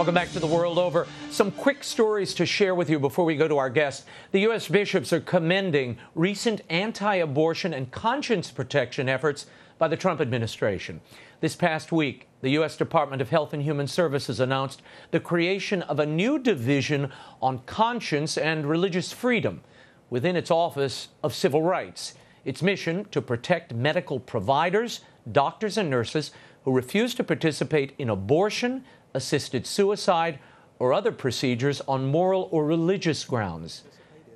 Welcome back to The World Over. Some quick stories to share with you before we go to our guest. The U.S. bishops are commending recent anti-abortion and conscience protection efforts by the Trump administration. This past week, the U.S. Department of Health and Human Services announced the creation of a new division on conscience and religious freedom within its Office of Civil Rights. Its mission to protect medical providers, doctors, and nurses who refuse to participate in abortion, assisted suicide, or other procedures on moral or religious grounds.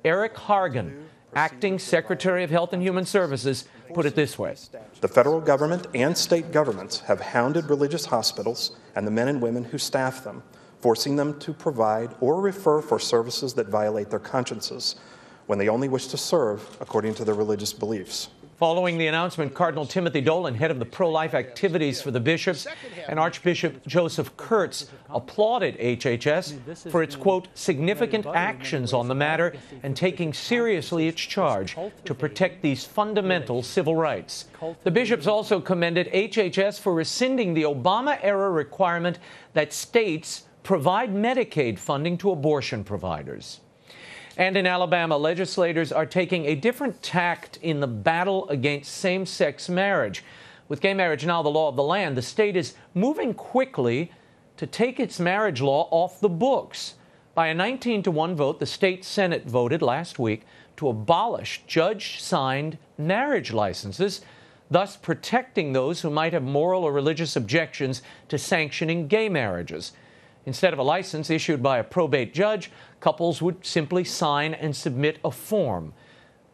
Eric Hargan, Acting Secretary of Health and Human Services, put it this way. The federal government and state governments have hounded religious hospitals and the men and women who staff them, forcing them to provide or refer for services that violate their consciences when they only wish to serve according to their religious beliefs. Following the announcement, Cardinal Timothy Dolan, head of the pro-life activities for the bishops, and Archbishop Joseph Kurtz applauded HHS for its, quote, significant actions on the matter and taking seriously its charge to protect these fundamental civil rights. The bishops also commended HHS for rescinding the Obama-era requirement that states provide Medicaid funding to abortion providers. And in Alabama, legislators are taking a different tact in the battle against same-sex marriage. With gay marriage now the law of the land, the state is moving quickly to take its marriage law off the books. By a 19-1 vote, the state Senate voted last week to abolish judge-signed marriage licenses, thus protecting those who might have moral or religious objections to sanctioning gay marriages. Instead of a license issued by a probate judge, couples would simply sign and submit a form.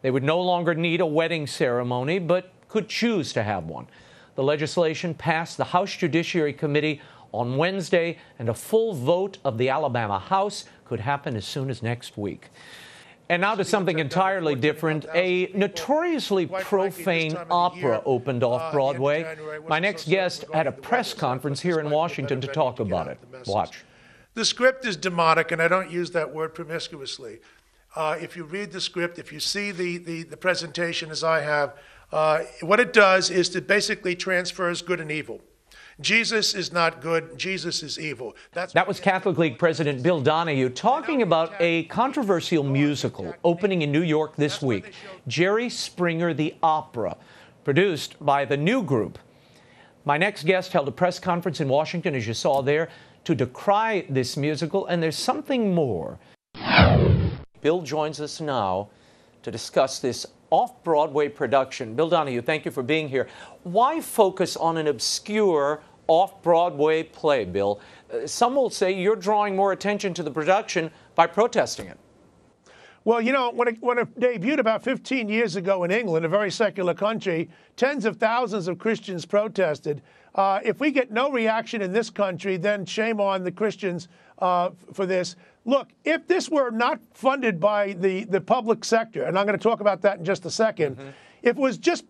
They would no longer need a wedding ceremony, but could choose to have one. The legislation passed the House Judiciary Committee on Wednesday, and a full vote of the Alabama House could happen as soon as next week. And now to something entirely different. A notoriously profane opera opened off Broadway. My next guest had a press conference here in Washington to talk about it. Watch. The script is demonic, and I don't use that word promiscuously. If you read the script, if you see the presentation as I have, what it does is to basically transfers good and evil. Jesus is not good. Jesus is evil. That was Catholic League President Bill Donohue talking about a controversial musical opening in New York this week, Jerry Springer the Opera, produced by the New Group. My next guest held a press conference in Washington, as you saw there, to decry this musical, and there's something more. Bill joins us now to discuss this off-Broadway production. Bill Donohue, thank you for being here. Why focus on an obscure off-Broadway play, Bill? Some will say you're drawing more attention to the production by protesting it. Well, you know, when it debuted about 15 years ago in England, a very secular country, tens of thousands of Christians protested. If we get no reaction in this country, then shame on the Christians for this. Look, if this were not funded by the public sector, and I'm going to talk about that in just a second, if it was just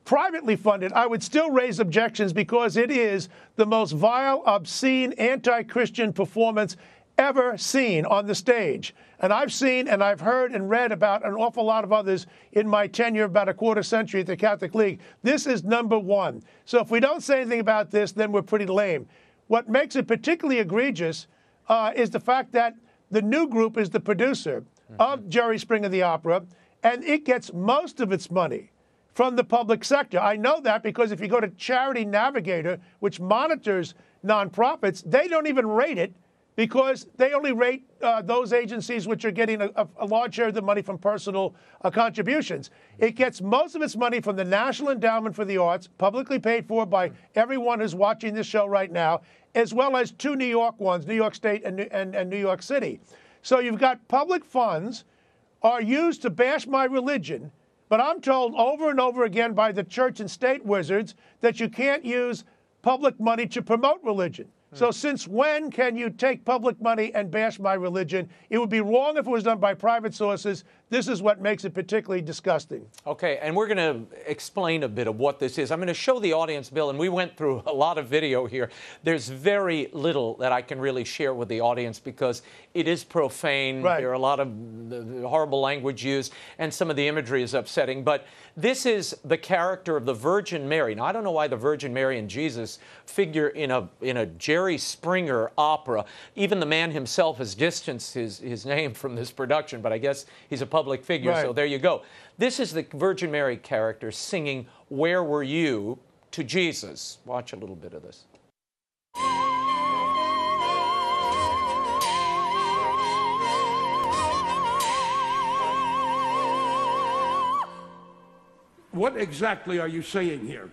privately funded, I would still raise objections because it is the most vile, obscene, anti-Christian performance ever seen on the stage. And I've seen and I've heard and read about an awful lot of others in my tenure, about a quarter century at the Catholic League. This is number one. So if we don't say anything about this, then we're pretty lame. What makes it particularly egregious is the fact that the New Group is the producer of Jerry Springer the Opera, and it gets most of its money from the public sector. I know that because if you go to Charity Navigator, which monitors nonprofits, they don't even rate it because they only rate those agencies which are getting a large share of the money from personal contributions. It gets most of its money from the National Endowment for the Arts, publicly paid for by everyone who's watching this show right now, as well as two New York ones, New York State and New York City. So you've got public funds are used to bash my religion, but I'm told over and over again by the church and state wizards that you can't use public money to promote religion. So since when can you take public money and bash my religion? It would be wrong if it was done by private sources. this is what makes it particularly disgusting. Okay, and we're going to explain a bit of what this is. I'm going to show the audience, Bill, and we went through a lot of video here. There's very little that I can really share with the audience because it is profane. Right. There are a lot of horrible language used, and some of the imagery is upsetting. But this is the character of the Virgin Mary. Now, I don't know why the Virgin Mary and Jesus figure in a Jerry Springer opera. Even the man himself has distanced his name from this production, but I guess he's a public figure, right. So there you go. This is the Virgin Mary character singing "Where Were You" to Jesus. Watch a little bit of this. What exactly are you saying here?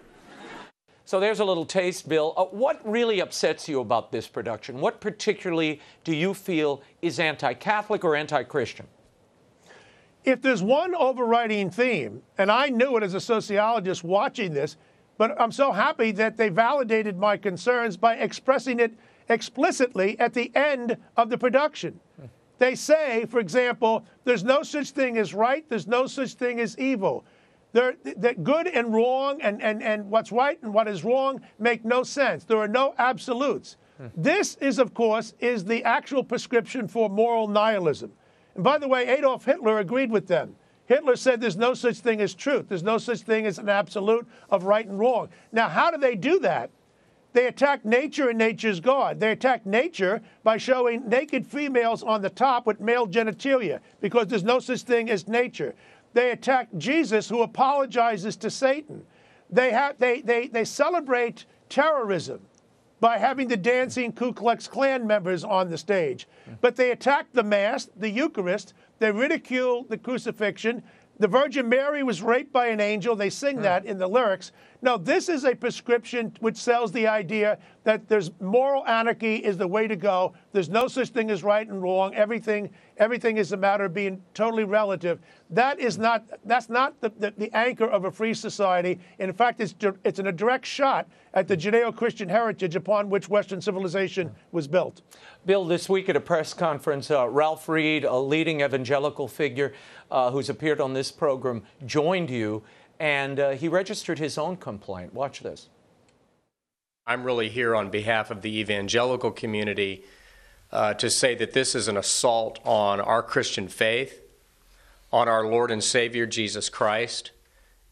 So there's a little taste, Bill. What really upsets you about this production? What particularly do you feel is anti-Catholic or anti-Christian? If there's one overriding theme, and I knew it as a sociologist watching this, but I'm so happy that they validated my concerns by expressing it explicitly at the end of the production. They say, for example, there's no such thing as right, there's no such thing as evil. That good and wrong and what's right and what is wrong make no sense. There are no absolutes. This is, of course, is the actual prescription for moral nihilism. And by the way, Adolf Hitler agreed with them. Hitler said there's no such thing as truth. There's no such thing as an absolute of right and wrong. Now, how do they do that? They attack nature and nature's God. They attack nature by showing naked females on the top with male genitalia because there's no such thing as nature. They attack Jesus, who apologizes to Satan. They celebrate terrorism by having the dancing Ku Klux Klan members on the stage. But they attack the Mass, the Eucharist. They ridicule the crucifixion. The Virgin Mary was raped by an angel. They sing that in the lyrics. No, this is a prescription which sells the idea that there's moral anarchy is the way to go. There's no such thing as right and wrong. Everything is a matter of being totally relative. That's not the anchor of a free society. In fact, it's in a direct shot at the Judeo-Christian heritage upon which Western civilization was built. Bill, this week at a press conference, Ralph Reed, a leading evangelical figure who's appeared on this program, joined you, and he registered his own complaint. Watch this. I'm really here on behalf of the evangelical community to say that this is an assault on our Christian faith, on our Lord and Savior Jesus Christ,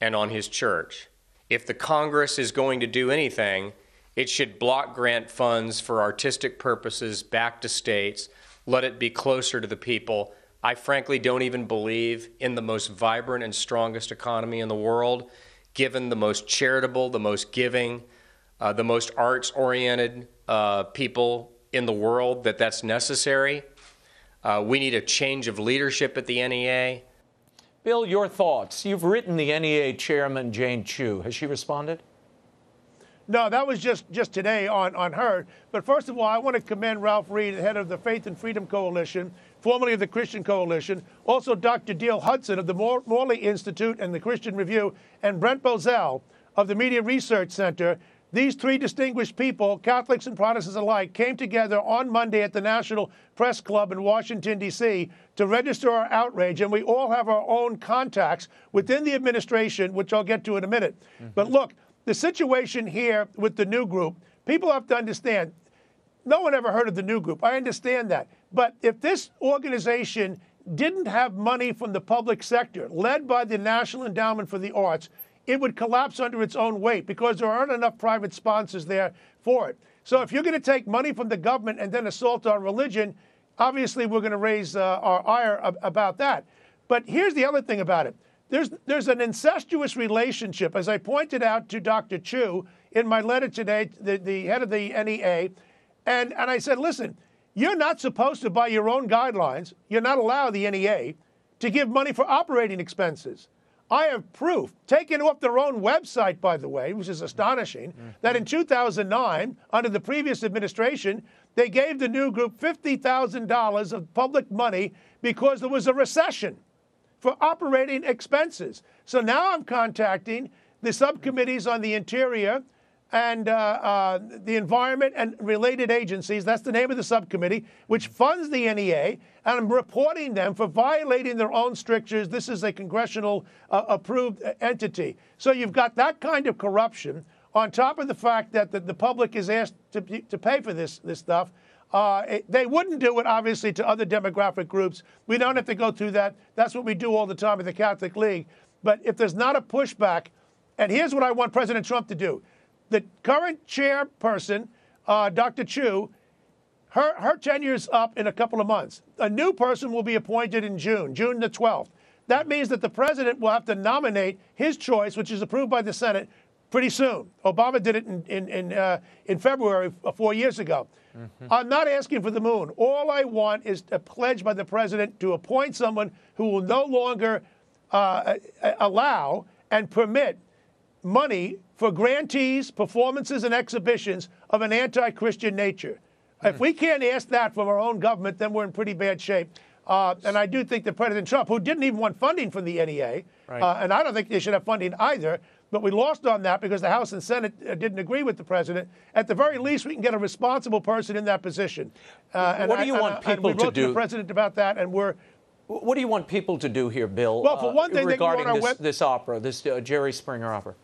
and on His church. If the Congress is going to do anything, it should block grant funds for artistic purposes back to states, let it be closer to the people. I frankly don't even believe in the most vibrant and strongest economy in the world, given the most charitable, the most giving, the most arts-oriented people in the world, that's necessary. We need a change of leadership at the NEA. Bill, your thoughts. You've written the NEA chairman, Jane Chu. Has she responded? No, that was just today on her. But first of all, I want to commend Ralph Reed, the head of the Faith and Freedom Coalition, formerly of the Christian Coalition, also Dr. Dale Hudson of the Morley Institute and the Christian Review, and Brent Bozell of the Media Research Center. These three distinguished people, Catholics and Protestants alike, came together on Monday at the National Press Club in Washington, D.C. to register our outrage, and we all have our own contacts within the administration, which I'll get to in a minute. But look, the situation here with the new group, people have to understand, no one ever heard of the new group. I understand that. But if this organization didn't have money from the public sector, led by the National Endowment for the Arts, it would collapse under its own weight because there aren't enough private sponsors there for it. So if you're going to take money from the government and then assault our religion, obviously we're going to raise our ire about that. But here's the other thing about it. There's an incestuous relationship, as I pointed out to Dr. Chu in my letter today, the head of the NEA, and I said, listen, you're not supposed to, by your own guidelines, you're not allowed, the NEA, to give money for operating expenses. I have proof, taken off their own website, by the way, which is astonishing, that in 2009, under the previous administration, they gave the new group $50,000 of public money because there was a recession for operating expenses. So now I'm contacting the subcommittees on the Interior, and the Environment and Related Agencies, that's the name of the subcommittee, which funds the NEA, and I'm reporting them for violating their own strictures. This is a congressional approved entity. So you've got that kind of corruption on top of the fact that the public is asked to pay for this stuff. They wouldn't do it, obviously, to other demographic groups. We don't have to go through that. That's what we do all the time at the Catholic League. But if there's not a pushback, and here's what I want President Trump to do. The current chairperson, Dr. Chu, her tenure's up in a couple of months. A new person will be appointed in June the 12th. That means that the president will have to nominate his choice, which is approved by the Senate, pretty soon. Obama did it in February 4 years ago. I'm not asking for the moon. All I want is a pledge by the president to appoint someone who will no longer allow and permit money for grantees, performances, and exhibitions of an anti-Christian nature. If we can't ask that from our own government, then we're in pretty bad shape. And I do think that President Trump, who didn't even want funding from the NEA, and I don't think they should have funding either, but we lost on that because the House and Senate didn't agree with the president. At the very least, we can get a responsible person in that position. What do you want people to do? We wrote to the president about that, and we're... What do you want people to do here, Bill, well, for one thing, regarding this opera, this Jerry Springer opera?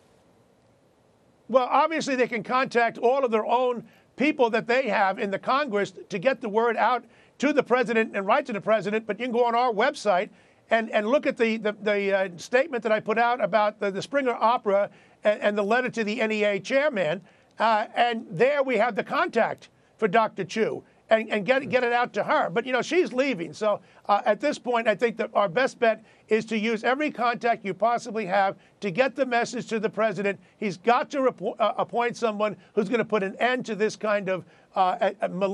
Well, obviously, they can contact all of their own people that they have in the Congress to get the word out to the president and write to the president. But you can go on our website and look at the statement that I put out about the Springer opera and the letter to the NEA chairman. And there we have the contact for Dr. Chu and get it out to her. But, you know, she's leaving. So at this point, I think that our best bet is to use every contact you possibly have to get the message to the president. He's got to appoint someone who's going to put an end to this kind of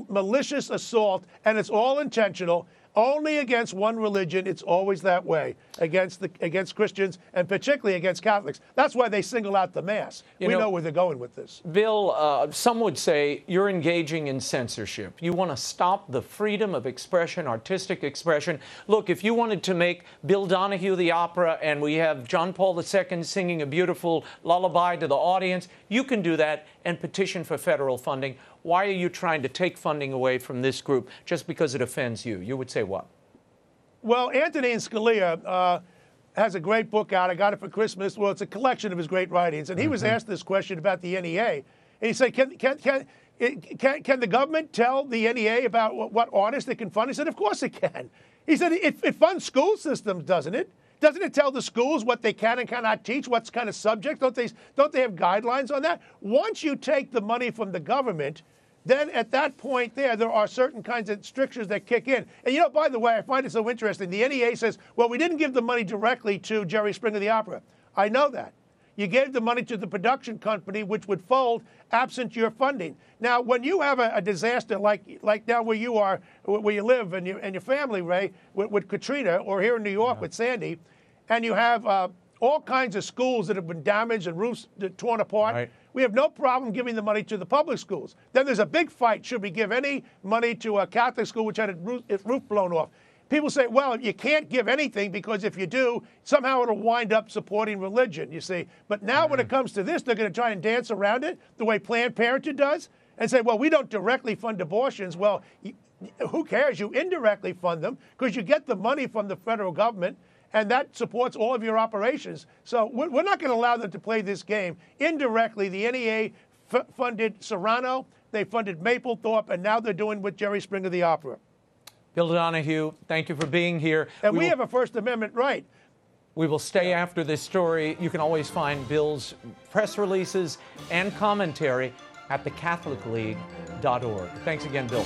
malicious assault, and it's all intentional. Only against one religion. It's always that way, against Christians and particularly against Catholics. That's why they single out the Mass. We know where they're going with this. Bill, some would say you're engaging in censorship. You want to stop the freedom of expression, artistic expression. Look, if you wanted to make Bill Donohue the opera and we have John Paul II singing a beautiful lullaby to the audience, you can do that and petition for federal funding. Why are you trying to take funding away from this group just because it offends you? You would say what? Well, Antonin Scalia has a great book out. I got it for Christmas. Well, it's a collection of his great writings. And he was asked this question about the NEA. And he said, can the government tell the NEA about what artists they can fund? He said, of course it can. He said, it funds school systems, doesn't it? Doesn't it tell the schools what they can and cannot teach, what kind of subjects? Don't they have guidelines on that? Once you take the money from the government, then at that point there are certain kinds of strictures that kick in. And, you know, by the way, I find it so interesting. The NEA says, well, we didn't give the money directly to Jerry Springer the opera. I know that. You gave the money to the production company, which would fold absent your funding. Now, when you have a disaster like now where you are, where you live and your family, Ray, with Katrina, or here in New York with Sandy, and you have all kinds of schools that have been damaged and roofs torn apart, right. We have no problem giving the money to the public schools. Then there's a big fight. Should we give any money to a Catholic school which had its roof blown off? People say, well, you can't give anything because if you do, somehow it'll wind up supporting religion, you see. But now when it comes to this, they're going to try and dance around it the way Planned Parenthood does and say, well, we don't directly fund abortions. Well, who cares? You indirectly fund them because you get the money from the federal government, and that supports all of your operations. So we're not going to allow them to play this game. Indirectly, the NEA funded Serrano, they funded Mapplethorpe, and now they're doing with Jerry Springer the opera. Bill Donohue, thank you for being here. And we have a First Amendment right. We will stay after this story. You can always find Bill's press releases and commentary at thecatholicleague.org. Thanks again, Bill.